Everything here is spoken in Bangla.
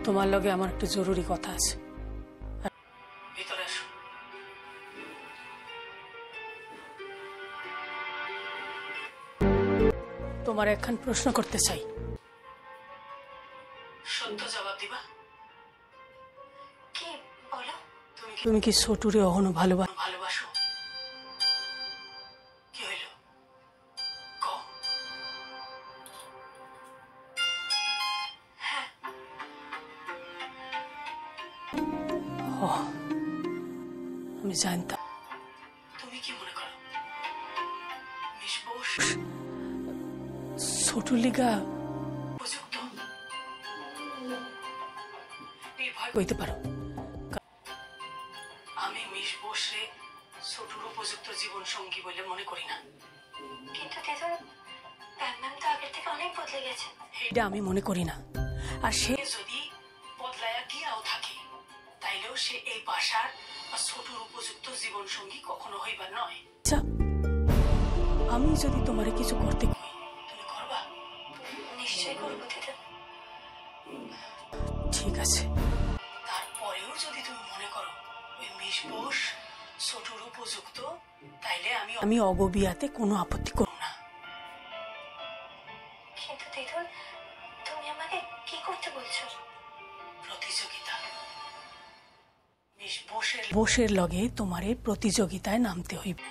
তোমার লগে আমার একটা জরুরি কথা আছে। ভিতরে আসো। তোমার একখান প্রশ্ন করতে চাই, সত্য জবাব দিবা। কি বলো? তুমি কি ছোটুরে অহনো ভালোবাসো? কি হইল? হ্যাঁ। আমি জানতাম। তুমি কি মনে করো ছোটুর লিগা উপযুক্ত? নির্ভয় কইতে পারো আমি মিস বোসরে ছোটুর উপযুক্ত জীবন সঙ্গী বলে মনে করি না। কিন্তু দিদুন, ম্যাম তো আগের থেকে অনেক বদলে গেছে। এটা আমি মনে করি না। আর সে যদি বদলায়া গিয়াও থাকে তাইলেও সে এই বাসার বা ছোটুর উপযুক্ত জীবন সঙ্গী কখনো হইবার নয়। আমি যদি তোমারে কিছু করতে কই তুমি করবা? নিশ্চয়ই করবো দিদুন। ঠিক আছে, তারপরেও যদি তুমি মনে করো ওই মিস বোস ছোটুর উপযুক্ত, তাইলে আমি অগবিয়াতে কোনো আপত্তি করব না। কিন্তু দিদুন, তুমি আমাকে কি করতে বলছো? প্রতিযোগিতা। মিস বোসের লগে তোমারে প্রতিযোগিতায় নামতে হইবে।